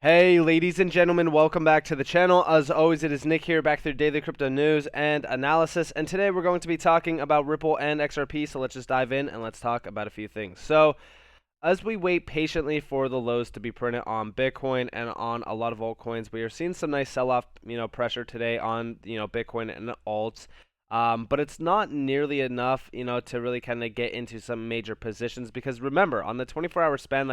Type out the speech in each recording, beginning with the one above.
Hey ladies and gentlemen, welcome back to the channel. As always, it is Nick here, back through daily crypto news and analysis, and today we're going to be talking about Ripple and XRP, so let's just dive in and let's talk about a few things. So, as we wait patiently for the lows to be printed on Bitcoin and on a lot of altcoins, we are seeing some nice sell-off, pressure today on, Bitcoin and alts. But it's not nearly enough, to really kind of get into some major positions because remember, on the 24-hour span,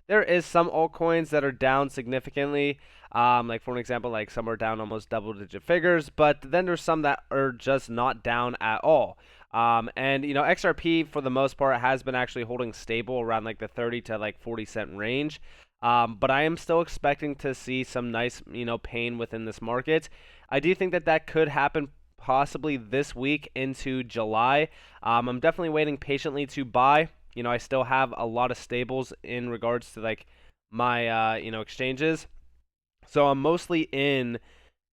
there is some altcoins that are down significantly. Like for an example, like some are down almost double-digit figures, but then there's some that are just not down at all. And XRP for the most part has been actually holding stable around like the 30 to like 40 cent range. But I am still expecting to see some nice, pain within this market. I do think that that could happen possibly this week into July. I'm definitely waiting patiently to buy. I still have a lot of stables in regards to like my exchanges. So I'm mostly in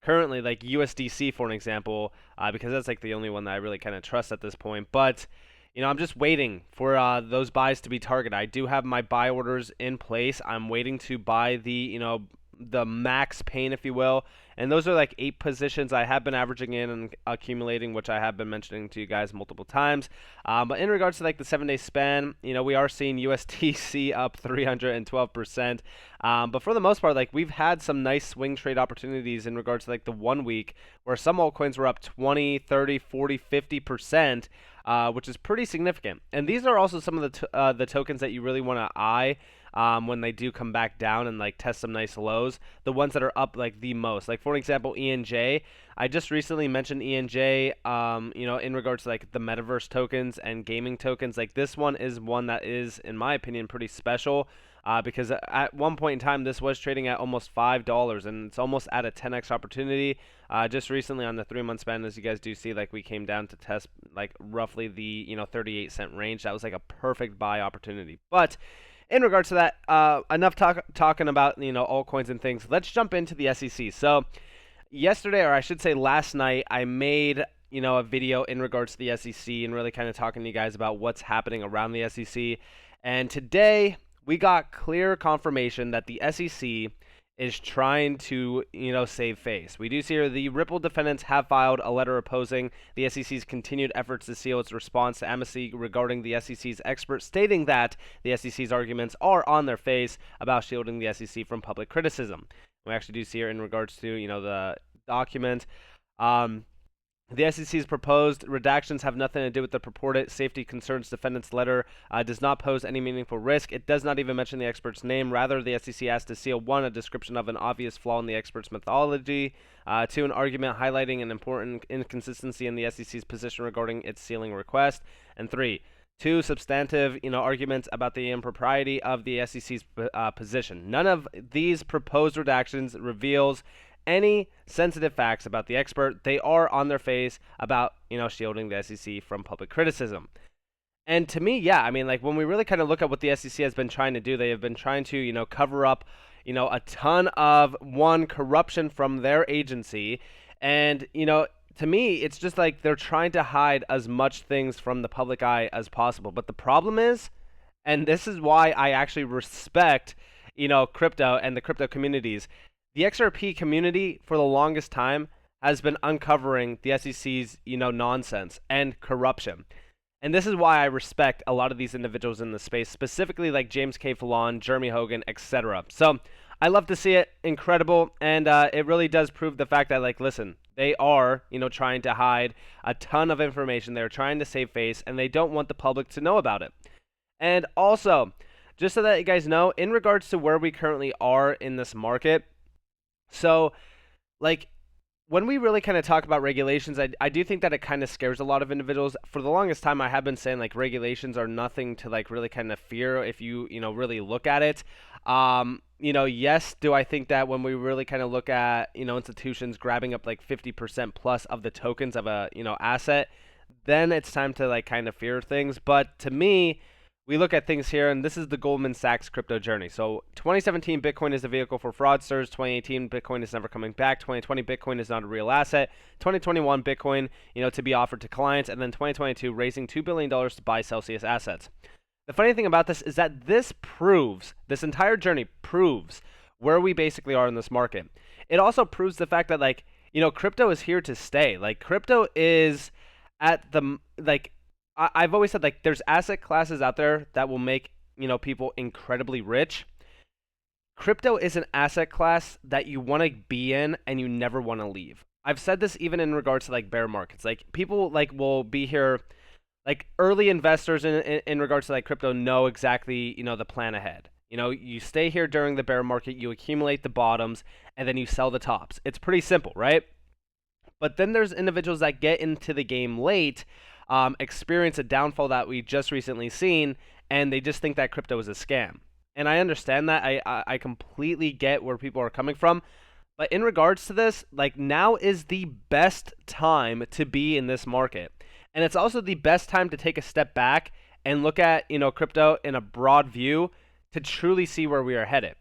currently like USDC for an example, because that's like the only one that I really kind of trust at this point. But I'm just waiting for those buys to be targeted. I do have my buy orders in place. I'm waiting to buy the max pain, if you will. And those are like 8 positions I have been averaging in and accumulating, which I have been mentioning to you guys multiple times. But in regards to like the 7-day span, we are seeing USDC up 312%. But for the most part, like we've had some nice swing trade opportunities in regards to like the 1 week where some altcoins were up 20, 30, 40, 50%. Which is pretty significant. And these are also some of the tokens that you really want to eye when they do come back down and like test some nice lows. The ones that are up like the most, like for example, ENJ. I just recently mentioned ENJ. In regards to like the metaverse tokens and gaming tokens. Like this one is one that is, in my opinion, pretty special. Because at one point in time, this was trading at almost $5, and it's almost at a 10x opportunity. Just recently on the 3-month span, as you guys do see, like we came down to test like roughly the 38-cent range. That was like a perfect buy opportunity. But in regards to that, enough talking about altcoins and things. Let's jump into the SEC. So yesterday, or I should say last night, I made a video in regards to the SEC and really kind of talking to you guys about what's happening around the SEC. And today we got clear confirmation that the SEC is trying to, save face. We do see here the Ripple defendants have filed a letter opposing the SEC's continued efforts to seal its response to amnesty regarding the SEC's experts, stating that the SEC's arguments are on their face about shielding the SEC from public criticism. We actually do see here in regards to, the document. The SEC's proposed redactions have nothing to do with the purported safety concerns. Defendant's letter does not pose any meaningful risk. It does not even mention the expert's name. Rather, the SEC asked to seal 1, a description of an obvious flaw in the expert's methodology, 2, an argument highlighting an important inconsistency in the SEC's position regarding its sealing request, and 3, 2 substantive, arguments about the impropriety of the SEC's position. None of these proposed redactions reveals any sensitive facts about the expert. They are on their face about, shielding the SEC from public criticism. And to me, yeah, I mean, like when we really kind of look at what the SEC has been trying to do, they have been trying to, cover up, a ton of corruption from their agency. And, to me, it's just like they're trying to hide as much things from the public eye as possible. But the problem is, and this is why I actually respect, crypto and the crypto communities. The XRP community, for the longest time, has been uncovering the SEC's, nonsense and corruption. And this is why I respect a lot of these individuals in the space, specifically like James K. Fallon, Jeremy Hogan, etc. So I love to see it. Incredible. And it really does prove the fact that, like, listen, they are, trying to hide a ton of information. They're trying to save face, and they don't want the public to know about it. And also, just so that you guys know, in regards to where we currently are in this market, so, like, when we really kind of talk about regulations, I do think that it kind of scares a lot of individuals. For the longest time, I have been saying, like, regulations are nothing to, like, really kind of fear if you, really look at it. Yes, do I think that when we really kind of look at, institutions grabbing up, like, 50% plus of the tokens of a, asset, then it's time to, like, kind of fear things. But to me, we look at things here, and this is the Goldman Sachs crypto journey. So 2017, Bitcoin is a vehicle for fraudsters. 2018, Bitcoin is never coming back. 2020, Bitcoin is not a real asset. 2021, Bitcoin, to be offered to clients. And then 2022, raising $2 billion to buy Celsius assets. The funny thing about this is that this entire journey proves where we basically are in this market. It also proves the fact that like, crypto is here to stay. Like crypto is at the like I've always said like there's asset classes out there that will make, people incredibly rich. Crypto is an asset class that you want to be in and you never want to leave. I've said this even in regards to like bear markets. Like people like will be here, like early investors in regards to like crypto know exactly, the plan ahead. You stay here during the bear market, you accumulate the bottoms, and then you sell the tops. It's pretty simple, right? But then there's individuals that get into the game late, experience a downfall that we just recently seen, and they just think that crypto is a scam. And I understand that. I completely get where people are coming from. But in regards to this, like now is the best time to be in this market. And it's also the best time to take a step back and look at, crypto in a broad view to truly see where we are headed.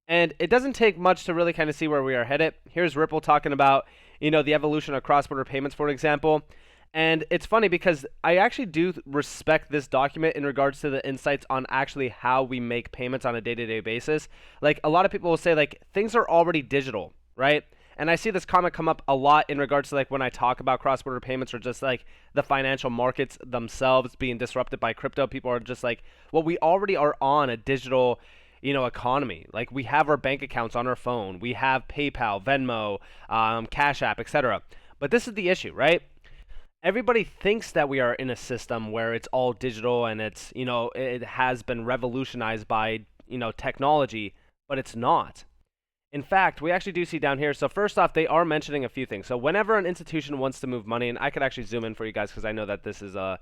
And it doesn't take much to really kind of see where we are headed. Here's Ripple talking about, the evolution of cross-border payments, for example. And it's funny because I actually do respect this document in regards to the insights on actually how we make payments on a day-to-day basis. Like a lot of people will say like things are already digital, right? And I see this comment come up a lot in regards to like when I talk about cross-border payments or just like the financial markets themselves being disrupted by crypto. People are just like, well, we already are on a digital, economy. Like we have our bank accounts on our phone. We have PayPal, Venmo, Cash App, etc. But this is the issue, right? Everybody thinks that we are in a system where it's all digital and it's, it has been revolutionized by, technology, but it's not. In fact, we actually do see down here. So first off, they are mentioning a few things. So whenever an institution wants to move money, and I could actually zoom in for you guys because I know that this is a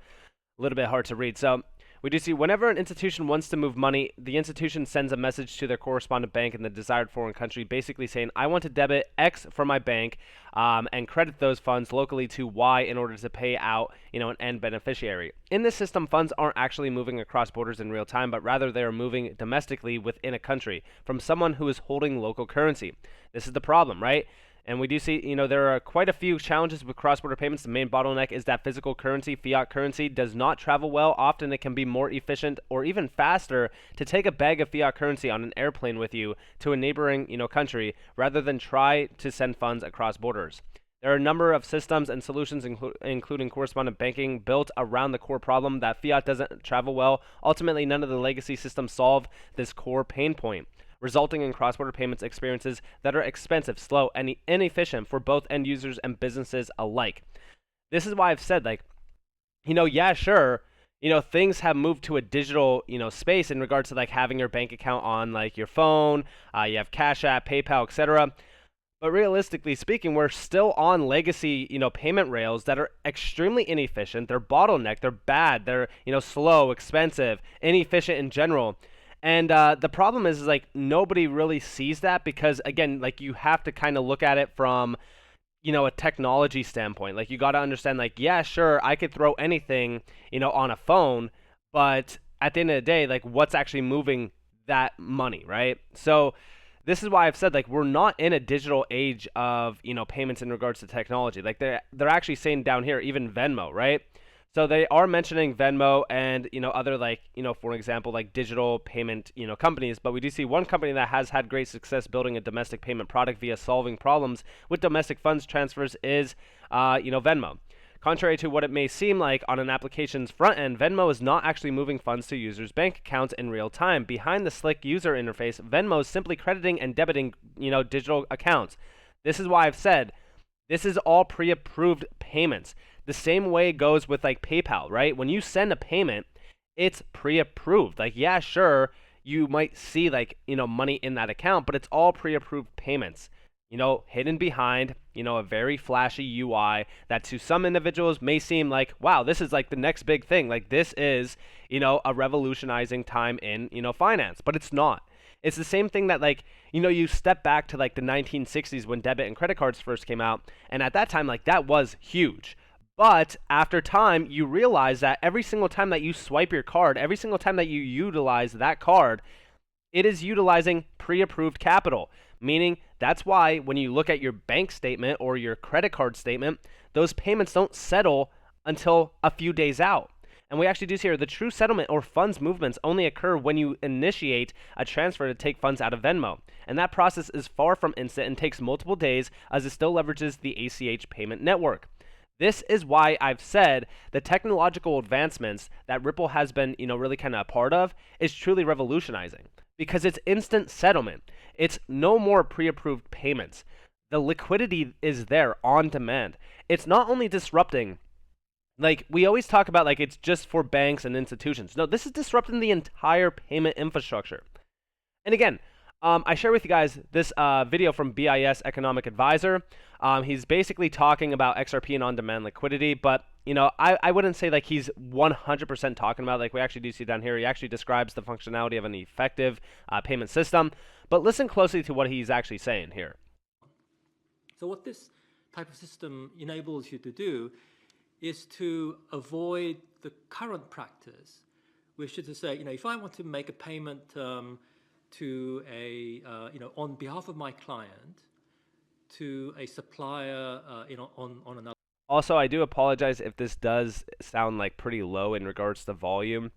little bit hard to read. So we do see whenever an institution wants to move money, the institution sends a message to their correspondent bank in the desired foreign country, basically saying, I want to debit X from my bank and credit those funds locally to Y in order to pay out, an end beneficiary. In this system, funds aren't actually moving across borders in real time, but rather they are moving domestically within a country from someone who is holding local currency. This is the problem, right? And we do see, there are quite a few challenges with cross-border payments. The main bottleneck is that physical currency, fiat currency, does not travel well. Often it can be more efficient or even faster to take a bag of fiat currency on an airplane with you to a neighboring, country rather than try to send funds across borders. There are a number of systems and solutions, including correspondent banking, built around the core problem that fiat doesn't travel well. Ultimately, none of the legacy systems solve this core pain point, resulting in cross-border payments experiences that are expensive, slow, and inefficient for both end users and businesses alike. This is why I've said, like, yeah, sure, things have moved to a digital, space in regards to like having your bank account on like your phone, you have Cash App, PayPal, etc. But realistically speaking, we're still on legacy, payment rails that are extremely inefficient. They're bottlenecked, they're bad, they're, slow, expensive, inefficient in general. And the problem is like nobody really sees that because again, like you have to kind of look at it from, a technology standpoint. Like you got to understand like, yeah, sure, I could throw anything, on a phone, but at the end of the day, like what's actually moving that money, right? So this is why I've said like we're not in a digital age of, payments in regards to technology. Like they're actually saying down here, even Venmo, right? So they are mentioning Venmo and, other like, for example, like digital payment, companies. But we do see one company that has had great success building a domestic payment product via solving problems with domestic funds transfers is, Venmo. Contrary to what it may seem like on an application's front end, Venmo is not actually moving funds to users' bank accounts in real time. Behind the slick user interface, Venmo is simply crediting and debiting, digital accounts. This is why I've said this is all pre-approved payments. The same way it goes with like PayPal, right? When you send a payment, it's pre-approved. Like, yeah, sure, you might see like, money in that account, but it's all pre-approved payments, hidden behind, a very flashy UI that to some individuals may seem like, wow, this is like the next big thing. Like this is, a revolutionizing time in, finance, but it's not. It's the same thing that like, you step back to like the 1960s when debit and credit cards first came out. And at that time, like that was huge. But after time, you realize that every single time that you swipe your card, every single time that you utilize that card, it is utilizing pre-approved capital. Meaning that's why when you look at your bank statement or your credit card statement, those payments don't settle until a few days out. And we actually do see here the true settlement or funds movements only occur when you initiate a transfer to take funds out of Venmo. And that process is far from instant and takes multiple days as it still leverages the ACH payment network. This is why I've said the technological advancements that Ripple has been, really kind of a part of is truly revolutionizing because it's instant settlement. It's no more pre-approved payments. The liquidity is there on demand. It's not only disrupting, like we always talk about, like it's just for banks and institutions. No, this is disrupting the entire payment infrastructure. And again, I share with you guys this video from BIS Economic Advisor. He's basically talking about XRP and on-demand liquidity, but I wouldn't say like he's 100% talking about it. Like we actually do see down here. He actually describes the functionality of an effective payment system. But listen closely to what he's actually saying here. So what this type of system enables you to do is to avoid the current practice, which is to say, if I want to make a payment to a, on behalf of my client, to a supplier, on another. Also, I do apologize if this does sound like pretty low in regards to volume.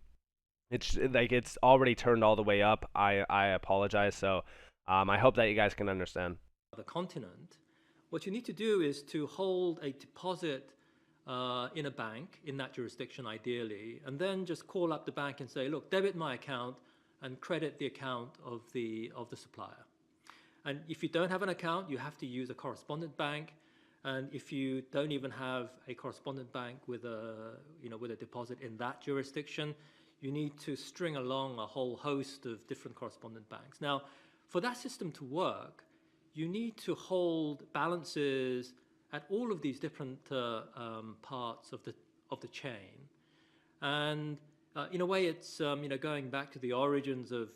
It's like it's already turned all the way up. I apologize. So I hope that you guys can understand. The continent, what you need to do is to hold a deposit in a bank in that jurisdiction, ideally, and then just call up the bank and say, look, debit my account and credit the account of the supplier. And if you don't have an account, you have to use a correspondent bank. And if you don't even have a correspondent bank with a deposit in that jurisdiction, you need to string along a whole host of different correspondent banks. Now, for that system to work, you need to hold balances at all of these different parts of the chain. And in a way, it's going back to the origins of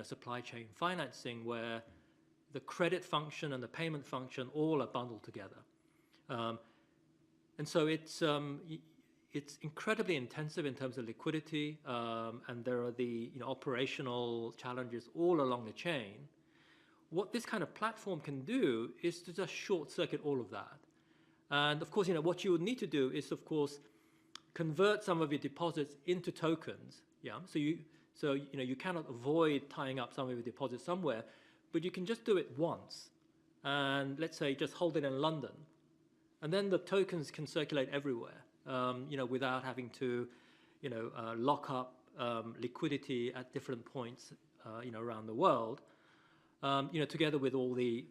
supply chain financing, where the credit function and the payment function all are bundled together. And so it's incredibly intensive in terms of liquidity, and there are the operational challenges all along the chain. What this kind of platform can do is to just short circuit all of that. And of course, what you would need to do is, of course, convert some of your deposits into tokens. Yeah. So you cannot avoid tying up some of your deposits somewhere, but you can just do it once, and let's say just hold it in London, and then the tokens can circulate everywhere. Without having to, lock up liquidity at different points, around the world. Together with all the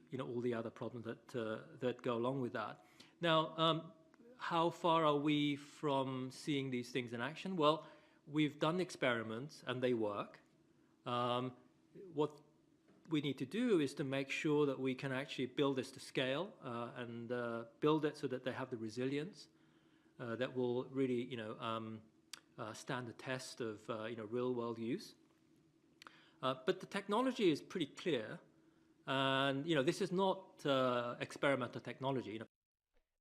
other problems that go along with that. Now, how far are we from seeing these things in action? Well, we've done experiments and they work. What we need to do is to make sure that we can actually build this to scale and build it so that they have the resilience that will really, stand the test of real-world use. But the technology is pretty clear, and this is not experimental technology.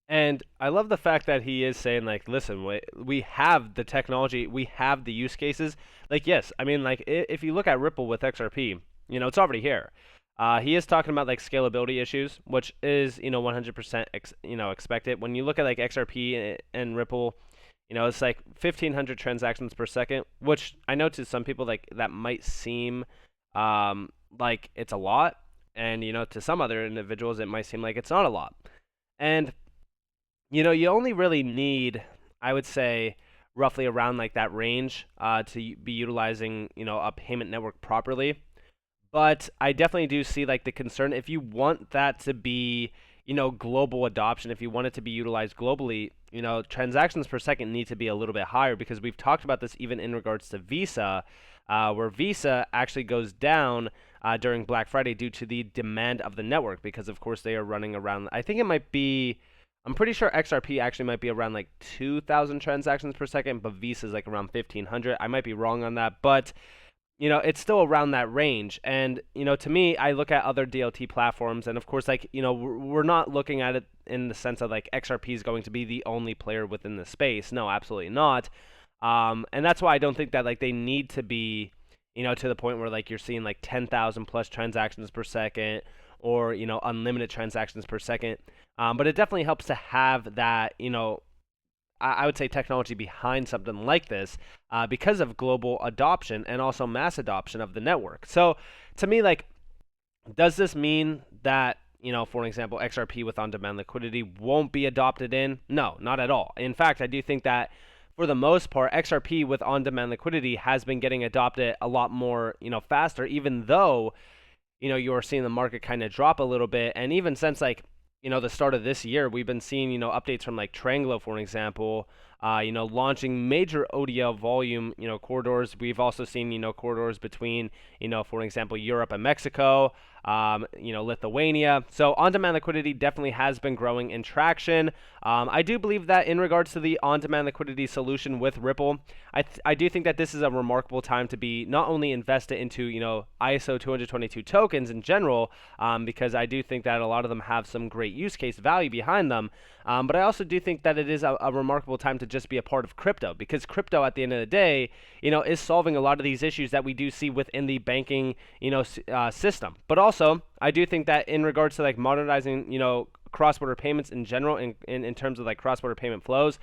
And I love the fact that he is saying, like, listen, we have the technology, we have the use cases. Like, yes, I mean, like, if you look at Ripple with XRP, it's already here. He is talking about, like, scalability issues, which is, 100% expected. When you look at, like, XRP and Ripple, it's like 1,500 transactions per second, which I know to some people, like, that might seem like it's a lot. And, to some other individuals, it might seem like it's not a lot. And you only really need, I would say, roughly around like that range to be utilizing, a payment network properly. But I definitely do see like the concern if you want that to be, global adoption, if you want it to be utilized globally, transactions per second need to be a little bit higher, because we've talked about this even in regards to Visa, where Visa actually goes down during Black Friday due to the demand of the network, because of course they are running around, I think it might be, I'm pretty sure XRP actually might be around like 2,000 transactions per second, but Visa is like around 1,500. I might be wrong on that, but it's still around that range. And to me, I look at other DLT platforms, and of course, like we're not looking at it in the sense of like XRP is going to be the only player within the space. No, absolutely not. And that's why I don't think that like they need to be, to the point where like you're seeing like 10,000 plus transactions per second, or unlimited transactions per second. But it definitely helps to have that, I would say, technology behind something like this because of global adoption and also mass adoption of the network. So to me, like, does this mean that, for example, XRP with on-demand liquidity won't be adopted in? No, not at all. In fact, I do think that for the most part, XRP with on-demand liquidity has been getting adopted a lot more, faster, even though, you're seeing the market kind of drop a little bit. And even since like, the start of this year, we've been seeing, updates from like Tranglo, for example, launching major ODL volume, corridors. We've also seen, corridors between, for example, Europe and Mexico, Lithuania. So on-demand liquidity definitely has been growing in traction. I do believe that in regards to the on-demand liquidity solution with Ripple, I do think that this is a remarkable time to be not only invested into, ISO 222 tokens in general, because I do think that a lot of them have some great use case value behind them. But I also do think that it is a remarkable time to just be a part of crypto, because crypto at the end of the day, is solving a lot of these issues that we do see within the banking, system. But also, I do think that in regards to like modernizing, cross-border payments in general, in terms of like cross-border payment flows,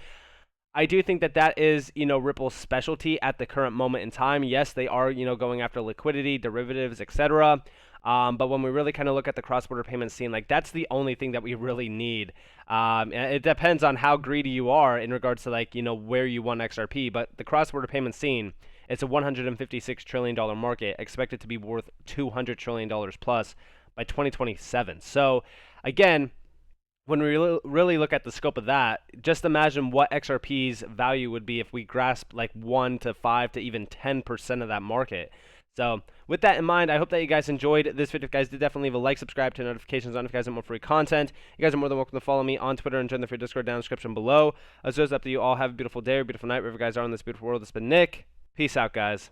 I do think that that is, Ripple's specialty at the current moment in time. Yes, they are, going after liquidity, derivatives, etc. But when we really kind of look at the cross-border payment scene, like that's the only thing that we really need. And it depends on how greedy you are in regards to like, where you want XRP. But the cross-border payment scene, it's a $156 trillion market, expected to be worth $200 trillion plus by 2027. So again, when we really look at the scope of that, just imagine what XRP's value would be if we grasp like 1 to 5 to even 10% of that market. So with that in mind, I hope that you guys enjoyed this video. If you guys did, definitely leave a like, subscribe, turn notifications on if you guys want more free content. You guys are more than welcome to follow me on Twitter and join the free Discord down in the description below. As always, up to you all. Have a beautiful day or beautiful night wherever you guys are in this beautiful world. It's been Nick. Peace out, guys.